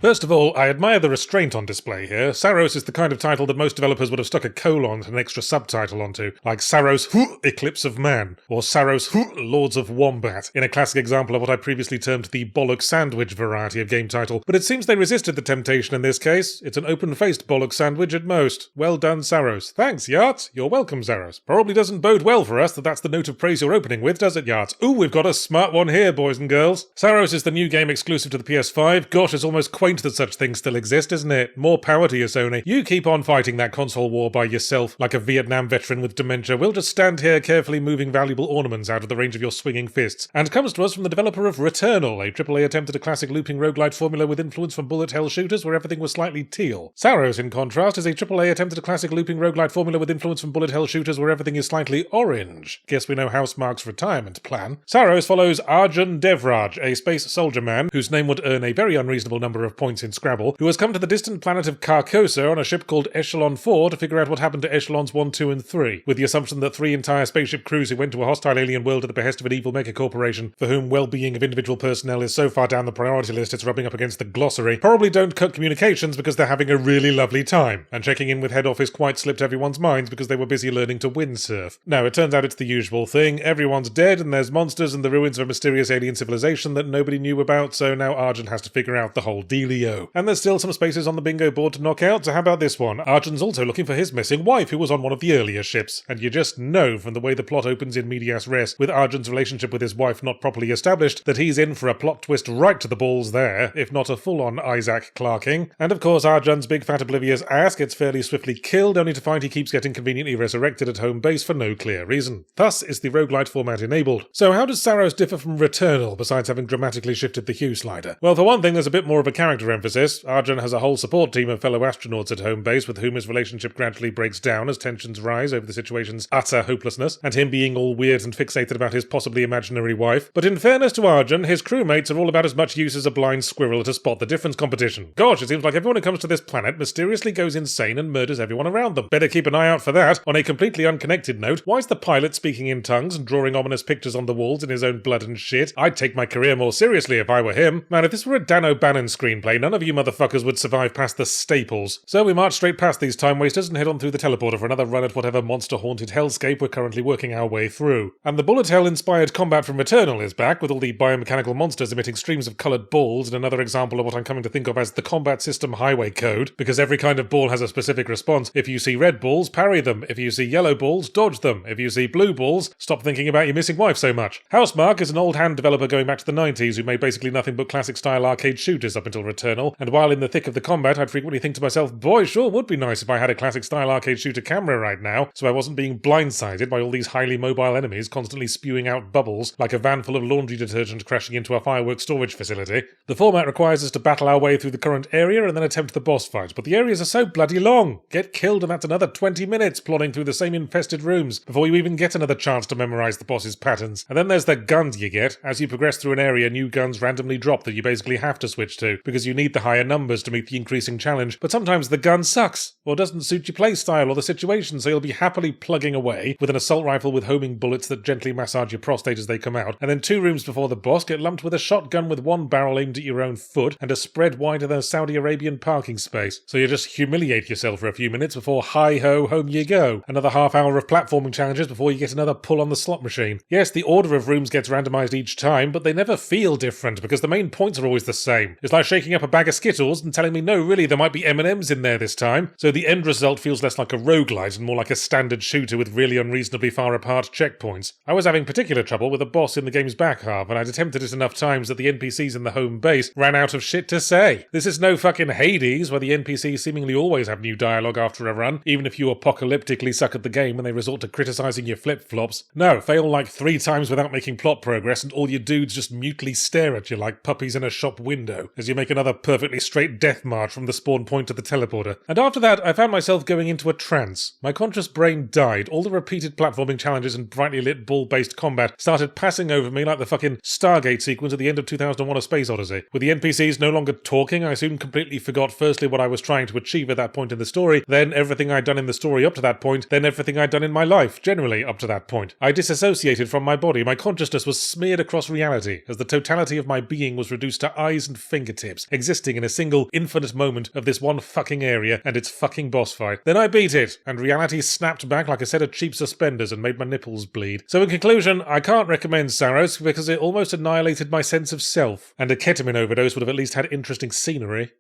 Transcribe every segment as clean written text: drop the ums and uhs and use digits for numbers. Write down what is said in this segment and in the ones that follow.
First of all, I admire the restraint on display here. Saros is the kind of title that most developers would have stuck a colon and an extra subtitle onto, like Saros Eclipse of Man, or Saros Lords of Wombat, in a classic example of what I previously termed the bollock sandwich variety of game title. But it seems they resisted the temptation in this case. It's an open-faced bollock sandwich at most. Well done, Saros. Thanks, Yacht. You're welcome, Saros. Probably doesn't bode well for us that that's the note of praise you're opening with, does it, Yacht? Ooh, we've got a smart one here, boys and girls. Saros is the new game exclusive to the PS5. Gosh, it's almost quaint that such things still exist, isn't it? More power to you, Sony. You keep on fighting that console war by yourself like a Vietnam veteran with dementia. We'll just stand here carefully moving valuable ornaments out of the range of your swinging fists. And comes to us from the developer of Returnal, a AAA attempt at a classic looping roguelite formula with influence from bullet hell shooters where everything was slightly teal. Saros, in contrast, is a AAA attempt at a classic looping roguelite formula with influence from bullet hell shooters where everything is slightly orange. Guess we know Housemarque's retirement plan. Saros follows Arjun Devraj, a space soldier man whose name would earn a very unreasonable number of points in Scrabble, who has come to the distant planet of Carcosa on a ship called Echelon 4 to figure out what happened to Echelons 1, 2, and 3, with the assumption that 3 entire spaceship crews who went to a hostile alien world at the behest of an evil mecha corporation, for whom well-being of individual personnel is so far down the priority list it's rubbing up against the glossary, probably don't cut communications because they're having a really lovely time, and checking in with head office quite slipped everyone's minds because they were busy learning to windsurf. No, it turns out it's the usual thing. Everyone's dead and there's monsters and the ruins of a mysterious alien civilization that nobody knew about, so now Arjun has to figure out the whole dealio. And there's still some spaces on the bingo board to knock out, so how about this one? Arjun's also looking for his missing wife who was on one of the earlier ships, and you just know from the way the plot opens in medias res, with Arjun's relationship with his wife not properly established, that he's in for a plot twist right to the balls there, if not a full-on Isaac Clarking. And of course Arjun's big fat oblivious ass gets fairly swiftly killed, only to find he keeps getting conveniently resurrected at home base for no clear reason. Thus is the roguelite format enabled. So how does Saros differ from Returnal, besides having dramatically shifted the hue slider? Well, for one thing, there's a bit more of a character emphasis. Arjun has a whole support team of fellow astronauts at home base with whom his relationship gradually breaks down as tensions rise over the situation's utter hopelessness, and him being all weird and fixated about his possibly imaginary wife. But in fairness to Arjun, his crewmates are all about as much use as a blind squirrel at a spot the difference competition. Gosh, it seems like everyone who comes to this planet mysteriously goes insane and murders everyone around them. Better keep an eye out for that. On a completely unconnected note, why is the pilot speaking in tongues and drawing ominous pictures on the walls in his own blood and shit? I'd take my career more seriously if I were him. Man, if this were a Dan O'Bannon screenplay, none of you motherfuckers would survive past the staples. So we march straight past these time wasters and head on through the teleporter for another run at whatever monster-haunted hellscape we're currently working our way through. And the bullet hell-inspired combat from Returnal is back, with all the biomechanical monsters emitting streams of coloured balls, and another example of what I'm coming to think of as the combat system highway code, because every kind of ball has a specific response. If you see red balls, parry them. If you see yellow balls, dodge them. If you see blue balls, stop thinking about your missing wife so much. Housemarque is an old hand developer going back to the 90s who made basically nothing but classic-style arcade shooters up until Returnal, and while in the thick of the combat I'd frequently think to myself, boy, sure would be nice if I had a classic-style arcade shooter camera right now, so I wasn't being blindsided by all these highly mobile enemies constantly spewing out bubbles like a van full of laundry detergent crashing into a fireworks storage facility. The format requires us to battle our way through the current area and then attempt the boss fight, but the areas are so bloody long. Get killed and that's another 20 minutes plodding through the same infested rooms before you even get another chance to memorize the boss's patterns. And then there's the guns you get. As you progress through an area, new guns randomly drop that you basically have to switch to, because you need the higher numbers to meet the increasing challenge, but sometimes the gun sucks, or doesn't suit your playstyle or the situation, so you'll be happily plugging away with an assault rifle with homing bullets that gently massage your prostate as they come out, and then 2 rooms before the boss get lumped with a shotgun with 1 barrel aimed at your own foot and a spread wider than a Saudi Arabian parking space. So you just humiliate yourself for a few minutes before hi-ho, home you go. Another half hour of platforming challenges before you get another pull on the slot machine. Yes, the order of rooms gets randomised each time, but they never feel different because the main points are always the same. It's like shaking up a bag of Skittles and telling me, no, really, there might be M&Ms in there this time. So the end result feels less like a roguelite and more like a standard shooter with really unreasonably far apart checkpoints. I was having particular trouble with a boss in the game's back half, and I'd attempted it enough times that the NPCs in the home base ran out of shit to say. This is no fucking Hades, where the NPCs seemingly always have new dialogue after a run, even if you apocalyptically suck at the game when they resort to criticising your flip-flops. No, fail like 3 times without making plot progress, and all your dudes just mutely stare at you like puppies in a shop window, as you make another perfectly straight death march from the spawn point to the teleporter. And after that, I found myself going into a trance. My conscious brain died, all the repeated platforming challenges and brightly lit ball-based combat started passing over me like the fucking Stargate sequence at the end of 2001: A Space Odyssey. With the NPCs no longer talking, I soon completely forgot firstly what I was trying to achieve at that point in the story, then everything I'd done in the story up to that point, then everything I'd done in my life, generally up to that point. I disassociated from my body, my consciousness was smeared across reality, as the totality of my being was reduced to eyes and fingertips, universe existing in a single infinite moment of this one fucking area and its fucking boss fight. Then I beat it, and reality snapped back like a set of cheap suspenders and made my nipples bleed. So in conclusion, I can't recommend Saros because it almost annihilated my sense of self, and a ketamine overdose would have at least had interesting scenery.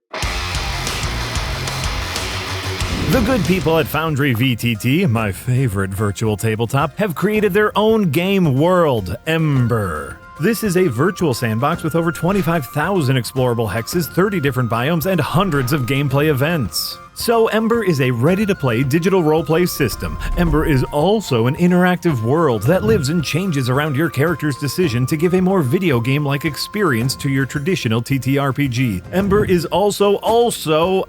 The good people at Foundry VTT, my favorite virtual tabletop, have created their own game world, Ember. This is a virtual sandbox with over 25,000 explorable hexes, 30 different biomes, and hundreds of gameplay events. So Ember is a ready-to-play digital roleplay system. Ember is also an interactive world that lives and changes around your character's decision to give a more video game-like experience to your traditional TTRPG. Ember is also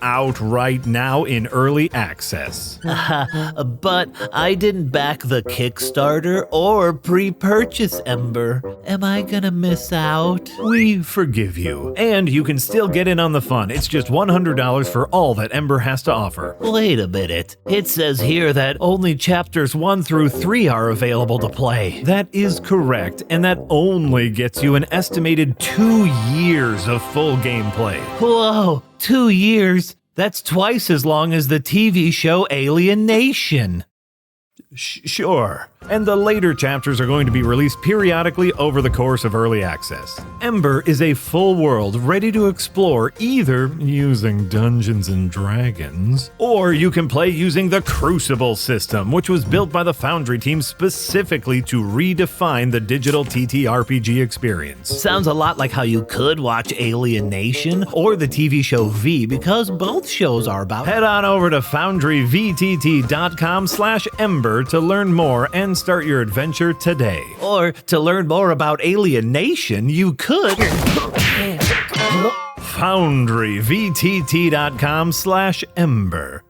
out right now in early access. But I didn't back the Kickstarter or pre-purchase Ember. Am I gonna miss out? We forgive you. And you can still get in on the fun. It's just $100 for all that Ember has to offer. Wait a minute. It says here that only chapters 1 through 3 are available to play. That is correct, and that only gets you an estimated 2 years of full gameplay. Whoa, 2 years? That's twice as long as the TV show Alien Nation. Sure. And the later chapters are going to be released periodically over the course of early access. Ember is a full world ready to explore either using Dungeons and Dragons, or you can play using the Crucible system, which was built by the Foundry team specifically to redefine the digital TTRPG experience. Sounds a lot like how you could watch Alien Nation or the TV show V, because both shows are about... Head on over to foundryvtt.com/Ember to learn more and start your adventure today. Or to learn more about Alien Nation, you could... foundryvtt.com/Ember.